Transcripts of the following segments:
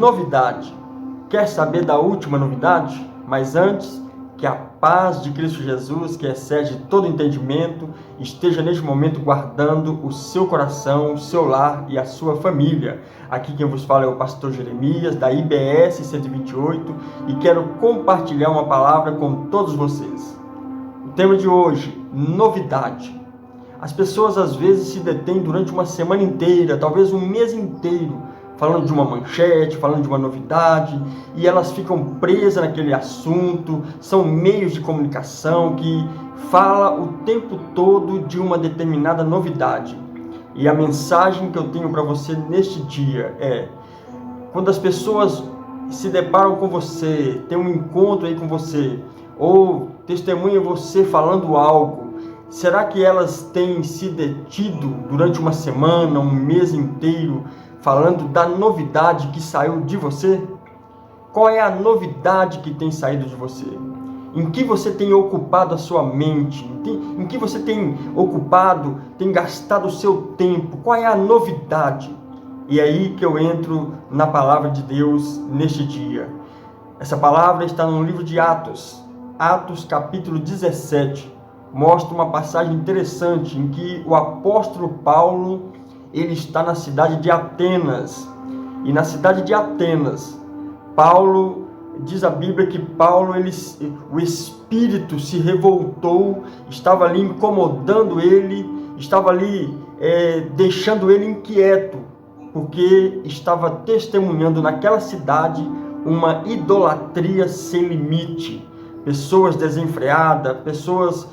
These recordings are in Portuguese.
novidade. Quer saber da última novidade? Mas antes, que a paz de Cristo Jesus, que excede todo entendimento, esteja neste momento guardando o seu coração, o seu lar e a sua família. Aqui quem vos fala é o pastor Jeremias, da IBS 128, e quero compartilhar uma palavra com todos vocês. O tema de hoje, novidade. As pessoas às vezes se detêm durante uma semana inteira, talvez um mês inteiro, falando de uma manchete, falando de uma novidade, e elas ficam presas naquele assunto. São meios de comunicação que falam o tempo todo de uma determinada novidade. E a mensagem que eu tenho para você neste dia é: quando as pessoas se deparam com você, tem um encontro aí com você, ou testemunham você falando algo, será que elas têm se detido durante uma semana, um mês inteiro, falando da novidade que saiu de você? Qual é a novidade que tem saído de você? Em que você tem ocupado a sua mente? Em que você tem ocupado, tem gastado o seu tempo? Qual é a novidade? E é aí que eu entro na palavra de Deus neste dia. Essa palavra está no livro de Atos, Atos capítulo 17. Mostra uma passagem interessante em que o apóstolo Paulo, ele está na cidade de Atenas. E na cidade de Atenas, Paulo, diz a Bíblia que Paulo, o Espírito se revoltou, estava ali incomodando ele, estava ali deixando ele inquieto, porque estava testemunhando naquela cidade uma idolatria sem limite. Pessoas desenfreadas, pessoas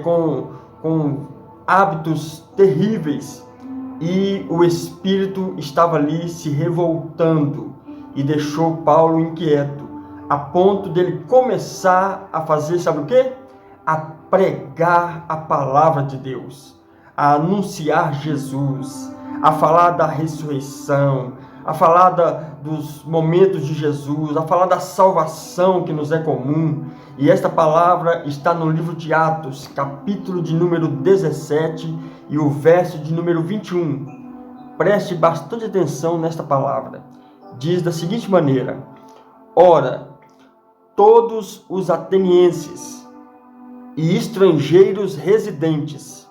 com hábitos terríveis. E o Espírito estava ali se revoltando e deixou Paulo inquieto, a ponto dele começar a fazer, sabe o quê? A pregar a palavra de Deus, a anunciar Jesus, a falar da ressurreição, a falar dos momentos de Jesus, a falar da salvação que nos é comum. E esta palavra está no livro de Atos, capítulo de número 17 e o verso de número 21. Preste bastante atenção nesta palavra. Diz da seguinte maneira: ora, todos os atenienses e estrangeiros residentes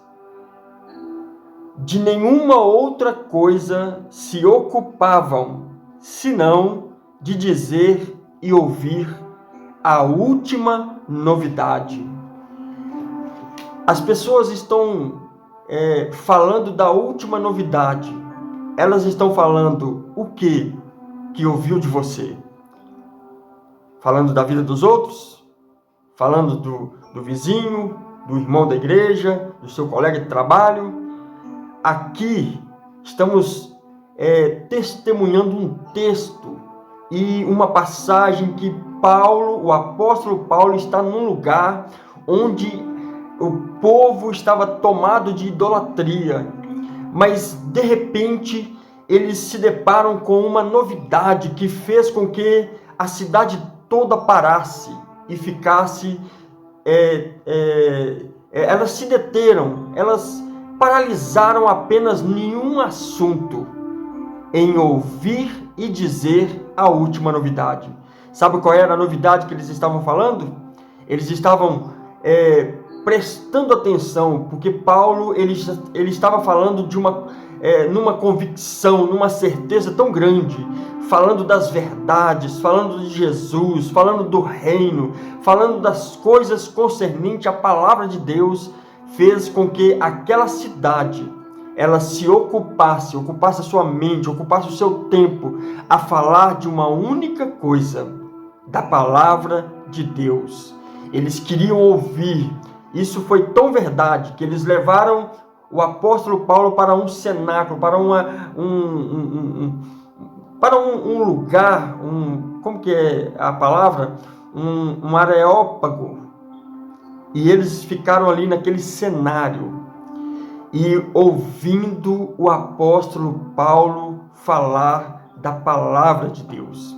de nenhuma outra coisa se ocupavam, senão de dizer e ouvir a última novidade. As pessoas estão falando da última novidade. Elas estão falando o que ouviu de você? Falando da vida dos outros? Falando do vizinho, do irmão da igreja, do seu colega de trabalho? Aqui estamos testemunhando um texto e uma passagem que Paulo, o apóstolo Paulo, está num lugar onde o povo estava tomado de idolatria, mas de repente eles se deparam com uma novidade que fez com que a cidade toda parasse e ficasse, elas se deteram, elas paralisaram apenas nenhum assunto em ouvir e dizer a última novidade. Sabe qual era a novidade que eles estavam falando? Eles estavam prestando atenção, porque Paulo ele estava falando de numa convicção, numa certeza tão grande, falando das verdades, falando de Jesus, falando do reino, falando das coisas concernentes à palavra de Deus, fez com que aquela cidade ela se ocupasse a sua mente, ocupasse o seu tempo a falar de uma única coisa, da palavra de Deus. Eles queriam ouvir. Isso foi tão verdade que eles levaram o apóstolo Paulo para um cenáculo, para um lugar, como que é a palavra? Um areópago. E eles ficaram ali naquele cenário e ouvindo o apóstolo Paulo falar da palavra de Deus.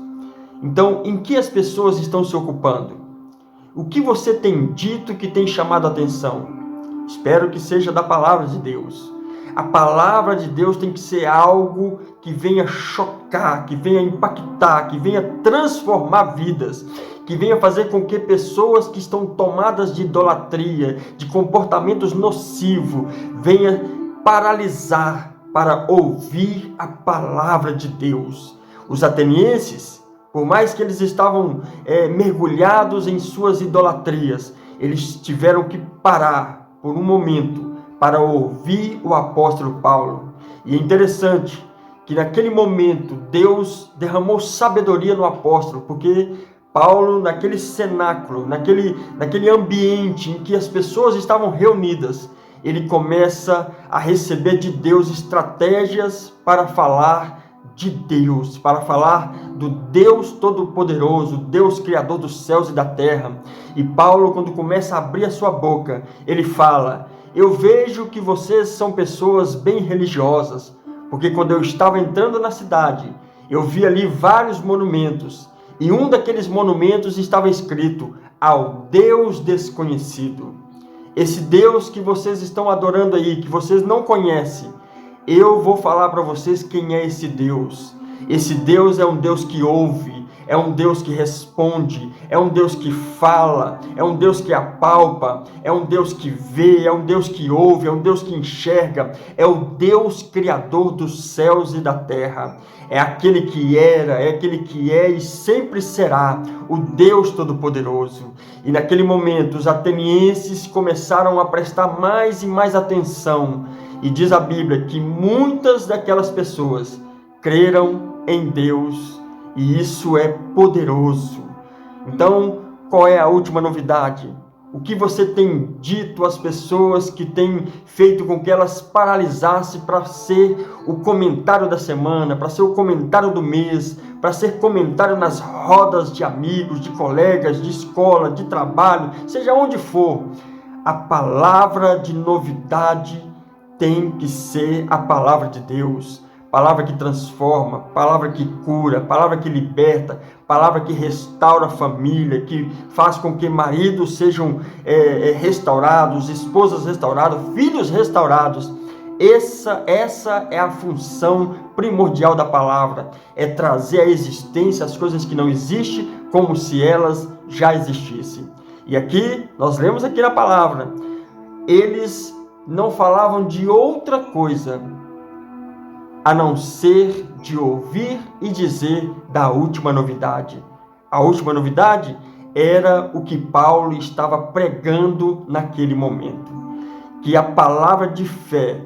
Então, em que as pessoas estão se ocupando? O que você tem dito que tem chamado a atenção? Espero que seja da palavra de Deus. A palavra de Deus tem que ser algo que venha chocar, que venha impactar, que venha transformar vidas, que venha fazer com que pessoas que estão tomadas de idolatria, de comportamentos nocivos, venha paralisar para ouvir a palavra de Deus. Os atenienses, por mais que eles estavam mergulhados em suas idolatrias, eles tiveram que parar por um momento para ouvir o apóstolo Paulo. E é interessante que naquele momento Deus derramou sabedoria no apóstolo, porque Paulo, naquele cenáculo, naquele ambiente em que as pessoas estavam reunidas, ele começa a receber de Deus estratégias para falar de Deus, para falar do Deus Todo-Poderoso, Deus Criador dos céus e da terra. E Paulo, quando começa a abrir a sua boca, ele fala: eu vejo que vocês são pessoas bem religiosas, porque quando eu estava entrando na cidade, eu vi ali vários monumentos, e um daqueles monumentos estava escrito: ao Deus desconhecido. Esse Deus que vocês estão adorando aí, que vocês não conhecem, eu vou falar para vocês quem é esse Deus. Esse Deus é um Deus que ouve, é um Deus que responde, é um Deus que fala, é um Deus que apalpa, é um Deus que vê, é um Deus que ouve, é um Deus que enxerga, é o Deus Criador dos céus e da terra. É aquele que era, é aquele que é e sempre será, o Deus Todo-Poderoso. E naquele momento os atenienses começaram a prestar mais e mais atenção. E diz a Bíblia que muitas daquelas pessoas creram em Deus, e isso é poderoso. Então, qual é a última novidade? O que você tem dito às pessoas que têm feito com que elas paralisassem para ser o comentário da semana, para ser o comentário do mês, para ser comentário nas rodas de amigos, de colegas, de escola, de trabalho, seja onde for? A palavra de novidade tem que ser a palavra de Deus. Palavra que transforma, palavra que cura, palavra que liberta, palavra que restaura a família, que faz com que maridos sejam restaurados, esposas restauradas, filhos restaurados. Essa é a função primordial da palavra, é trazer à existência as coisas que não existem como se elas já existissem. E aqui, nós lemos aqui na palavra, eles não falavam de outra coisa a não ser de ouvir e dizer da última novidade. A última novidade era o que Paulo estava pregando naquele momento. Que a palavra de fé,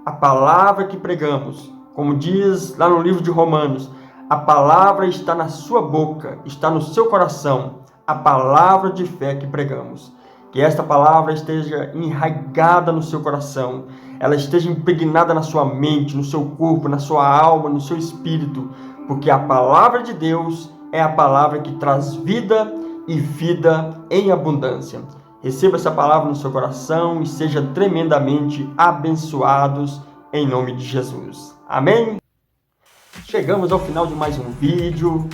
a palavra que pregamos, como diz lá no livro de Romanos, a palavra está na sua boca, está no seu coração, a palavra de fé que pregamos. Que esta palavra esteja enraizada no seu coração, ela esteja impregnada na sua mente, no seu corpo, na sua alma, no seu espírito, porque a palavra de Deus é a palavra que traz vida e vida em abundância. Receba essa palavra no seu coração e seja tremendamente abençoados em nome de Jesus. Amém? Chegamos ao final de mais um vídeo.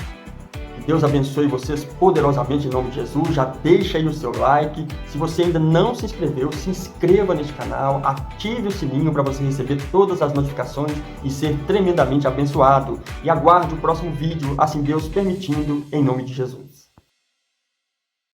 Que Deus abençoe vocês poderosamente em nome de Jesus. Já deixa aí o seu like. Se você ainda não se inscreveu, se inscreva neste canal, ative o sininho para você receber todas as notificações e ser tremendamente abençoado. E aguarde o próximo vídeo, assim Deus permitindo, em nome de Jesus.